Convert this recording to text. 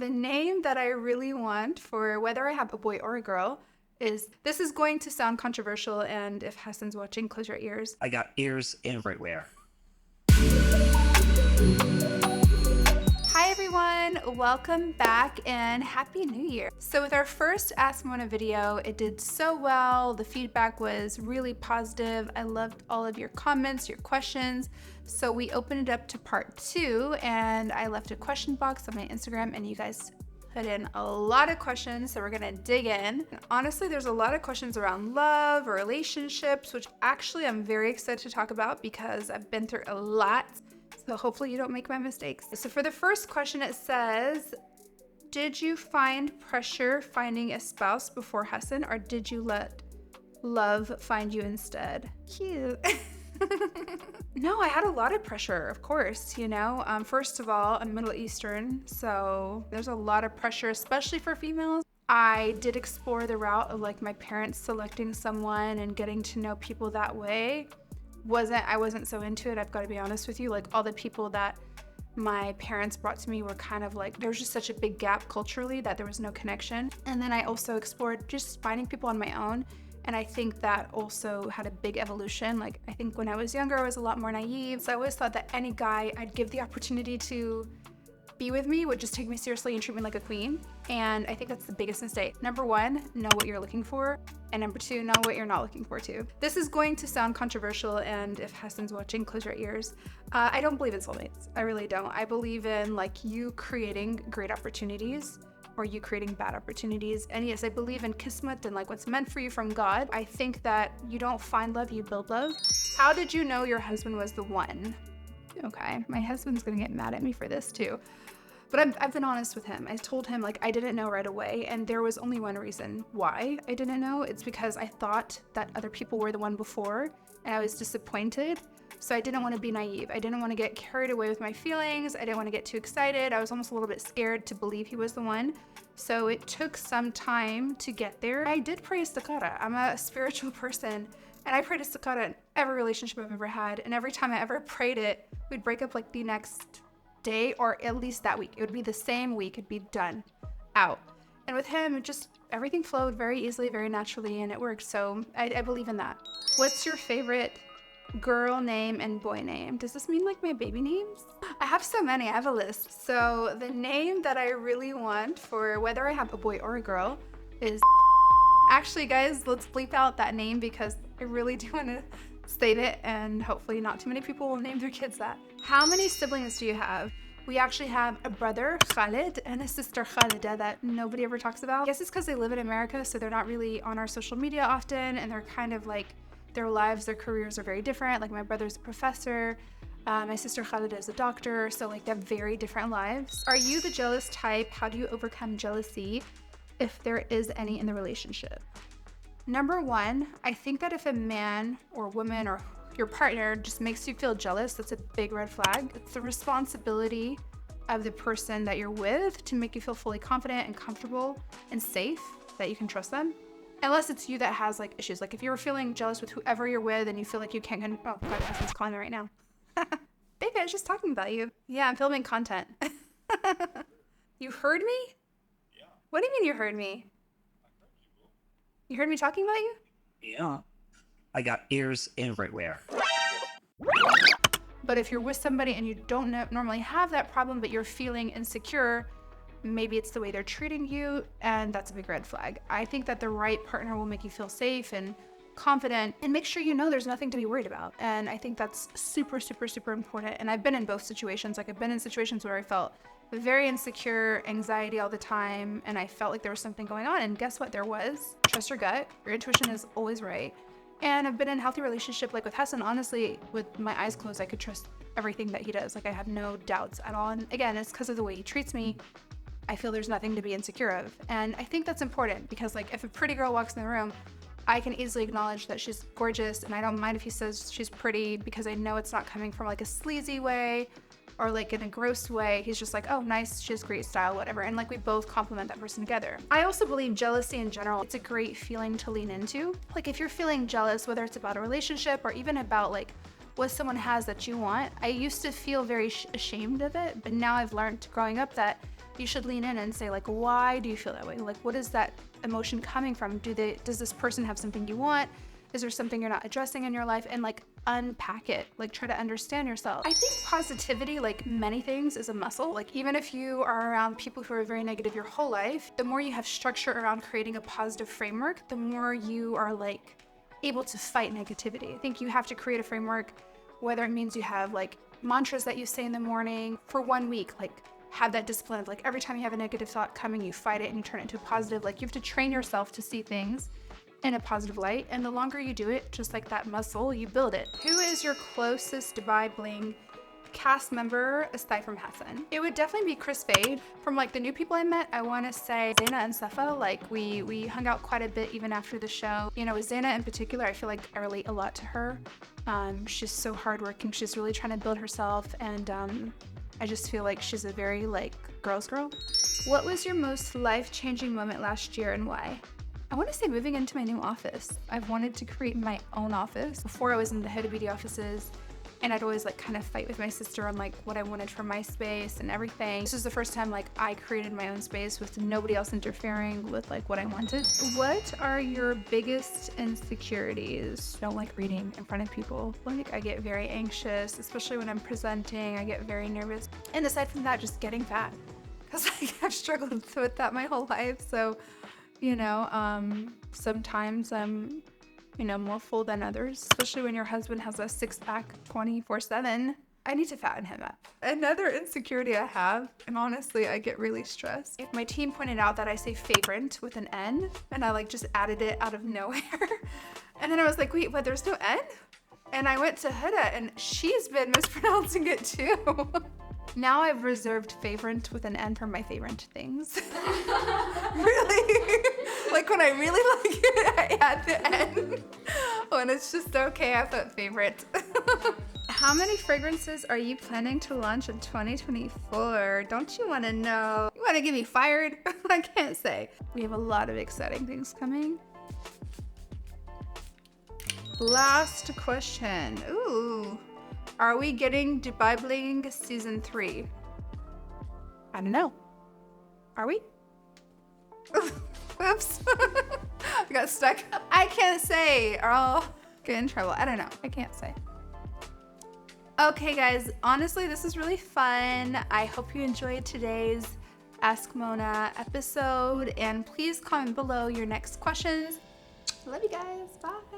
the name that I really want for whether I have a boy or a girl this is going to sound controversial, and if Hassan's watching, close your ears. I got ears everywhere. Hi everyone, welcome back and Happy New Year. So with our first Ask Mona video, it did so well. The feedback was really positive. I loved all of your comments, your questions. So we opened it up to part 2 and I left a question box on my Instagram and you guys put in a lot of questions, so we're gonna dig in. And honestly, there's a lot of questions around love or relationships, which actually I'm very excited to talk about because I've been through a lot. So hopefully you don't make my mistakes. So for the first question, it says, did you find pressure finding a spouse before Hassan, or did you let love find you instead? Cute. No, I had a lot of pressure, of course, you know. First of all, I'm Middle Eastern, so there's a lot of pressure, especially for females. I did explore the route of like my parents selecting someone and getting to know people that way. I wasn't so into it, I've got to be honest with you. Like all the people that my parents brought to me were kind of like, there was just such a big gap culturally that there was no connection. And then I also explored just finding people on my own. And I think that also had a big evolution. Like I think when I was younger, I was a lot more naive. So I always thought that any guy I'd give the opportunity to be with me would just take me seriously and treat me like a queen. And I think that's the biggest mistake. Number 1, know what you're looking for. And number 2, know what you're not looking for too. This is going to sound controversial, and if Hassan's watching, close your ears. I don't believe in soulmates. I really don't. I believe in like you creating great opportunities or you creating bad opportunities. And yes, I believe in kismet and like what's meant for you from God. I think that you don't find love, you build love. How did you know your husband was the one? Okay, my husband's gonna get mad at me for this too. But I've been honest with him. I told him like I didn't know right away, and there was only one reason why I didn't know. It's because I thought that other people were the one before, and I was disappointed. So I didn't want to be naive. I didn't want to get carried away with my feelings. I didn't want to get too excited. I was almost a little bit scared to believe he was the one. So it took some time to get there. I did pray istikhara. I'm a spiritual person, and I prayed istikhara in every relationship I've ever had. And every time I ever prayed it, we'd break up like the next day or at least that week. It would be the same week. It'd be done, out. And with him, it just, everything flowed very easily, very naturally, and it worked. So I believe in that. What's your favorite girl name and boy name? Does this mean like my baby names? I have so many. I have a list. So the name that I really want for whether I have a boy or a girl is actually, guys, let's bleep out that name because I really do want to state it, and hopefully not too many people will name their kids that. How many siblings do you have? We actually have a brother, Khalid, and a sister, Khalida, that nobody ever talks about. I guess it's because they live in America, so they're not really on our social media often, and they're kind of like, their lives, their careers are very different. Like my brother's a professor, my sister Khalida is a doctor, so like they have very different lives. Are you the jealous type? How do you overcome jealousy, if there is any in the relationship? Number 1, I think that if a man or woman or your partner just makes you feel jealous, that's a big red flag. It's the responsibility of the person that you're with to make you feel fully confident and comfortable and safe that you can trust them. Unless it's you that has like issues. Like if you're feeling jealous with whoever you're with and you feel like you can't, oh, my husband's calling me right now. Baby, I was just talking about you. Yeah, I'm filming content. You heard me? Yeah. What do you mean you heard me? You heard me talking about you? Yeah. I got ears everywhere. But if you're with somebody and you don't normally have that problem, but you're feeling insecure, maybe it's the way they're treating you, and that's a big red flag. I think that the right partner will make you feel safe and confident and make sure you know there's nothing to be worried about. And I think that's super, super, super important. And I've been in both situations. Like I've been in situations where I felt very insecure, anxiety all the time, and I felt like there was something going on. And guess what? There was. Trust your gut. Your intuition is always right. And I've been in a healthy relationship. Like with Hassan, honestly, with my eyes closed, I could trust everything that he does. Like I have no doubts at all. And again, it's because of the way he treats me. I feel there's nothing to be insecure of. And I think that's important because like if a pretty girl walks in the room, I can easily acknowledge that she's gorgeous, and I don't mind if he says she's pretty because I know it's not coming from like a sleazy way or like in a gross way. He's just like, oh, nice, she has great style, whatever. And like we both compliment that person together. I also believe jealousy in general, it's a great feeling to lean into. Like if you're feeling jealous, whether it's about a relationship or even about like what someone has that you want, I used to feel very ashamed of it, but now I've learned growing up that you should lean in and say like, why do you feel that way? Like, what is that emotion coming from? Does this person have something you want? Is there something you're not addressing in your life? And like unpack it, like try to understand yourself. I think positivity, like many things, is a muscle. Like even if you are around people who are very negative your whole life, the more you have structure around creating a positive framework, the more you are like able to fight negativity. I think you have to create a framework, whether it means you have like mantras that you say in the morning for 1 week, like have that discipline of like every time you have a negative thought coming, you fight it and you turn it into a positive. Like you have to train yourself to see things in a positive light. And the longer you do it, just like that muscle, you build it. Who is your closest by Bling cast member aside from Hassan? It would definitely be Chris Fade. From like the new people I met, I want to say Zaina and Safa. Like we hung out quite a bit even after the show. You know, with Zaina in particular, I feel like I relate a lot to her. She's so hardworking. She's really trying to build herself, and I just feel like she's a very like girl's girl. What was your most life-changing moment last year and why? I want to say moving into my new office. I've wanted to create my own office. Before I was in the Huda Beauty offices, and I'd always like kind of fight with my sister on like what I wanted for my space and everything. This is the first time like I created my own space with nobody else interfering with like what I wanted. What are your biggest insecurities? I don't like reading in front of people. Like I get very anxious, especially when I'm presenting. I get very nervous. And aside from that, just getting fat. Because like, I've struggled with that my whole life. So, you know, sometimes I'm more full than others, especially when your husband has a six-pack 24/7. I need to fatten him up. Another insecurity I have, and honestly, I get really stressed. My team pointed out that I say favorite with an N, and I like just added it out of nowhere. And then I was like, wait, but there's no N? And I went to Huda, and she's been mispronouncing it too. Now I've reserved favorite with an N for my favorite things. Really? Like when I really like it, I add the N. When it's just okay, I put favorite. How many fragrances are you planning to launch in 2024? Don't you want to know? You want to get me fired? I can't say. We have a lot of exciting things coming. Last question. Ooh. Are we getting Dubai Bling season 3? I don't know. Are we? Oops. I got stuck. I can't say or I'll get in trouble. I don't know. I can't say. Okay, guys. Honestly, this is really fun. I hope you enjoyed today's Ask Mona episode. And please comment below your next questions. Love you guys. Bye.